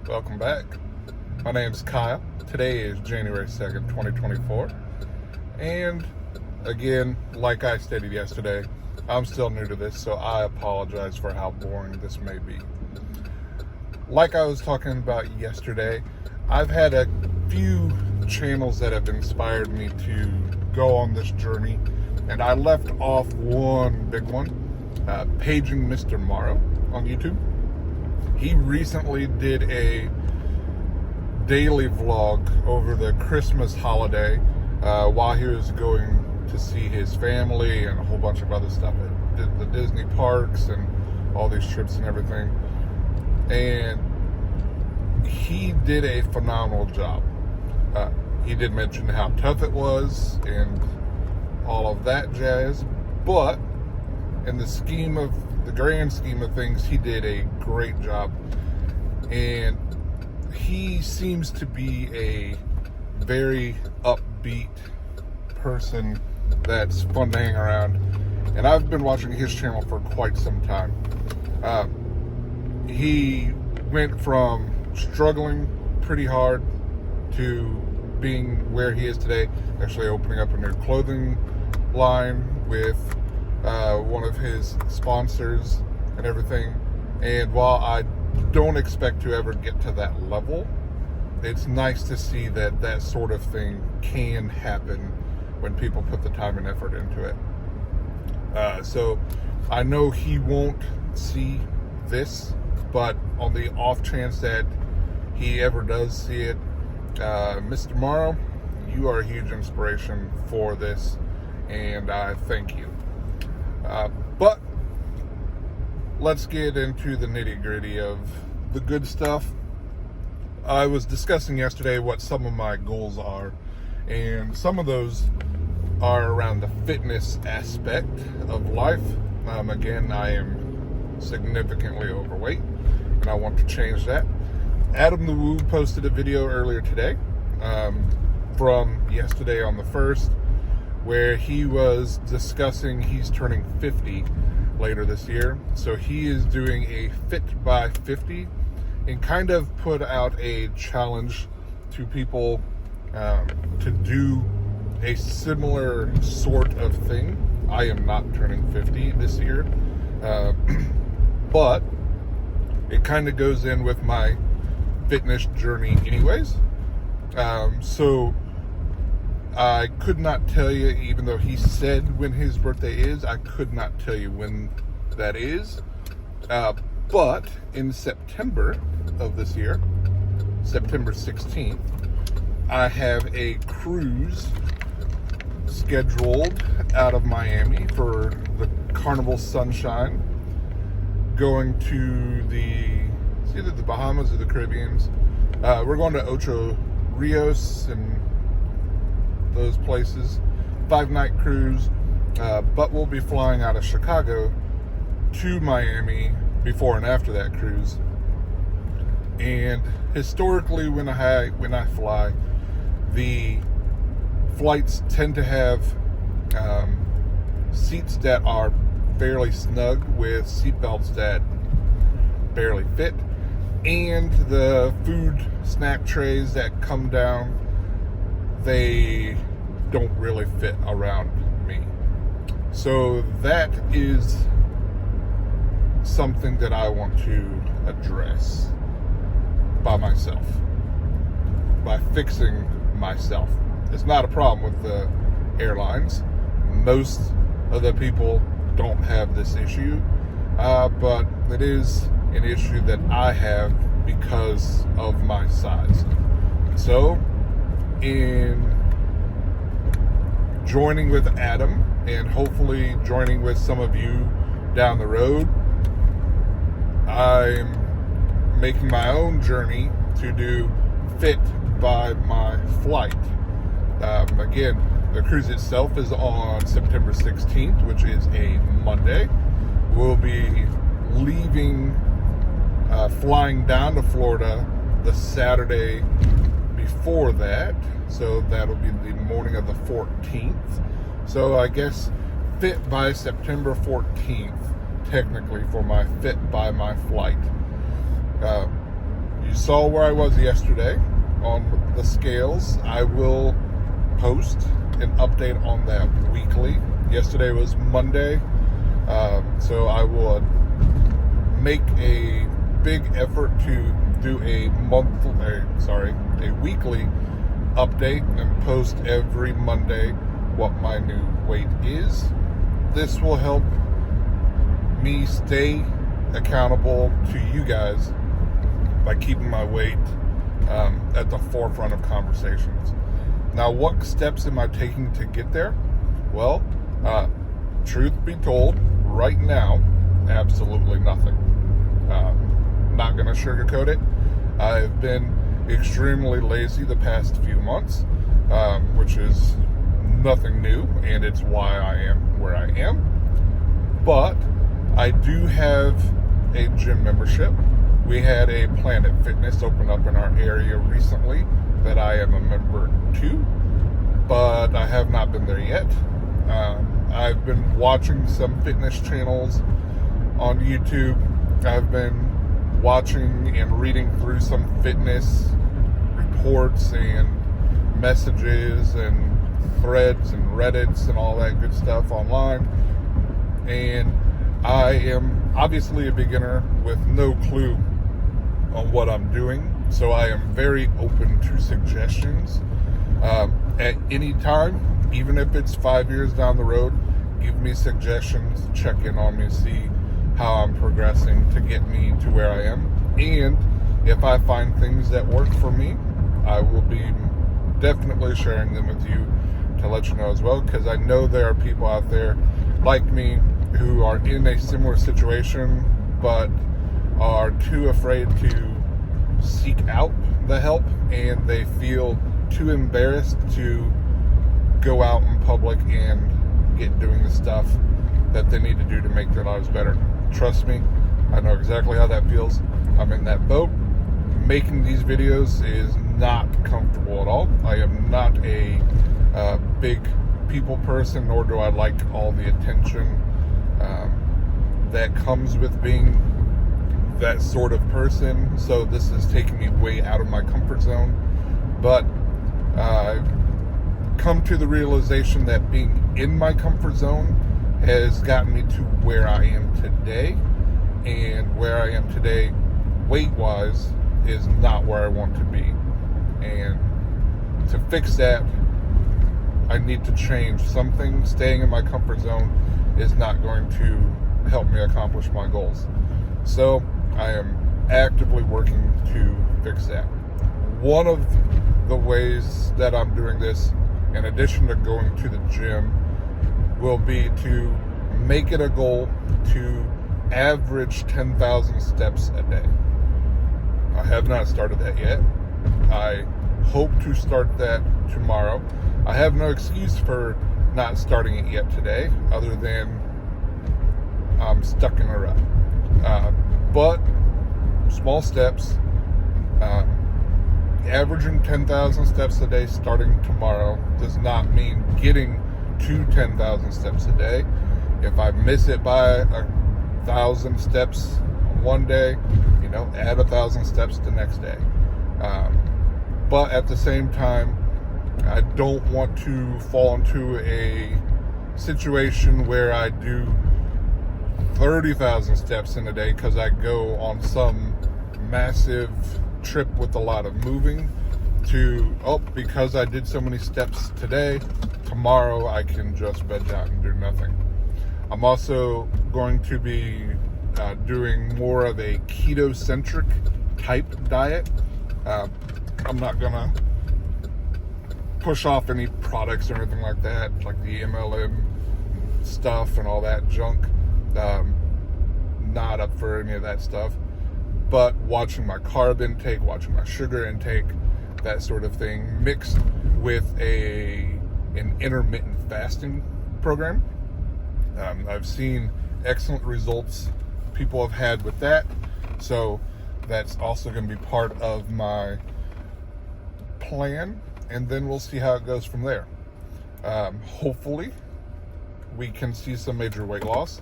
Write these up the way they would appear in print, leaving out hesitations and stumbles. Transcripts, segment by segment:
Welcome back. My name is Kyle. Today is January 2nd, 2024. And again, like I stated yesterday, I'm still new to this, so I apologize for how boring this may be. Like I was talking about yesterday, I've had a few channels that have inspired me to go on this journey, and I left off one big one, Paging Mr. Morrow on YouTube. He recently did a daily vlog over the Christmas holiday while he was going to see his family and a whole bunch of other stuff at the Disney parks and all these trips and everything. And he did a phenomenal job. He did mention how tough it was and all of that jazz, but in the grand scheme of things, he did a great job. And he seems to be a very upbeat person that's fun to hang around. And I've been watching his channel for quite some time. He went from struggling pretty hard to being where he is today, actually opening up a new clothing line with one of his sponsors and everything. And while I don't expect to ever get to that level, it's nice to see that that sort of thing can happen when people put the time and effort into it. So I know he won't see this, but on the off chance that he ever does see it, Mr. Morrow, you are a huge inspiration for this, and I thank you. But let's get into the nitty-gritty of the good stuff. I was discussing yesterday what some of my goals are, and some of those are around the fitness aspect of life. Again, I am significantly overweight, and I want to change that. Adam the Woo posted a video earlier today from yesterday on the 1st, where he was discussing he's turning 50 later this year. So he is doing a Fit by 50 and kind of put out a challenge to people to do a similar sort of thing. I am not turning 50 this year, but it kind of goes in with my fitness journey anyways. So I could not tell you, even though he said when his birthday is, I could not tell you when that is. But in September of this year, September 16th, I have a cruise scheduled out of Miami for the Carnival Sunshine, going to it's either the Bahamas or the Caribbeans. We're going to Ocho Rios and those places, 5-night cruise, but we'll be flying out of Chicago to Miami before and after that cruise. And historically, when I fly, the flights tend to have seats that are fairly snug with seat belts that barely fit, and the food snack trays that come down, they don't really fit around me. So that is something that I want to address by myself, by fixing myself. It's not a problem with the airlines. Most of the people don't have this issue, but it is an issue that I have because of my size. So in joining with Adam and hopefully joining with some of you down the road, I'm making my own journey to do Fit by my flight. Again, the cruise itself is on September 16th, which is a Monday. We'll be leaving, flying down to Florida the Saturday before that. So that'll be the morning of the 14th. So I guess Fit by September 14th, technically, for my Fit by my flight. You you saw where I was yesterday on the scales. I will post an update on that weekly. Yesterday was Monday, so I will make a big effort to do a weekly update and post every Monday what my new weight is. This will help me stay accountable to you guys by keeping my weight at the forefront of conversations. Now, what steps am I taking to get there? Well, truth be told, right now, absolutely nothing. Not going to sugarcoat it. I've been extremely lazy the past few months, which is nothing new, and it's why I am where I am. But I do have a gym membership. We had a Planet Fitness open up in our area recently that I am a member to, but I have not been there yet. I've been watching some fitness channels on YouTube. I've been watching and reading through some fitness reports and messages and threads and Reddits and all that good stuff online. And I am obviously a beginner with no clue on what I'm doing, so I am very open to suggestions at any time, even if it's 5 years down the road. Give me suggestions, check in on me, see how I'm progressing to get me to where I am. And if I find things that work for me, I will be definitely sharing them with you to let you know as well, because I know there are people out there like me who are in a similar situation but are too afraid to seek out the help, and they feel too embarrassed to go out in public and get doing the stuff that they need to do to make their lives better. Trust me, I know exactly how that feels. I'm in that boat. Making these videos is not comfortable at all. I am not a big people person, nor do I like all the attention that comes with being that sort of person. So this is taking me way out of my comfort zone. But I've come to the realization that being in my comfort zone has gotten me to where I am today, and where I am today weight-wise is not where I want to be. And to fix that, I need to change something. Staying in my comfort zone is not going to help me accomplish my goals. So I am actively working to fix that. One of the ways that I'm doing this, in addition to going to the gym, will be to make it a goal to average 10,000 steps a day. I have not started that yet. I hope to start that tomorrow. I have no excuse for not starting it yet today, other than I'm stuck in a rut. But small steps, averaging 10,000 steps a day starting tomorrow does not mean getting to 10,000 steps a day. If I miss it by 1,000 steps one day, add 1,000 steps the next day. But at the same time, I don't want to fall into a situation where I do 30,000 steps in a day because I go on some massive trip with a lot of moving to, because I did so many steps today, tomorrow I can just veg out and do nothing. I'm also going to be doing more of a keto-centric type diet. I'm not gonna push off any products or anything like that, like the MLM stuff and all that junk. Not up for any of that stuff. But watching my carb intake, watching my sugar intake, that sort of thing, mixed with an intermittent fasting program. I've seen excellent results people have had with that, so that's also going to be part of my plan, and then we'll see how it goes from there. Hopefully we can see some major weight loss,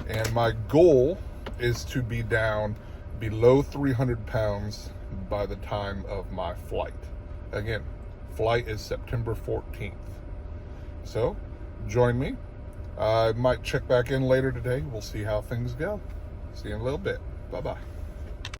and my goal is to be down below 300 pounds by the time of my flight. Again, flight is September 14th. So, join me. I might check back in later today. We'll see how things go. See you in a little bit. Bye-bye.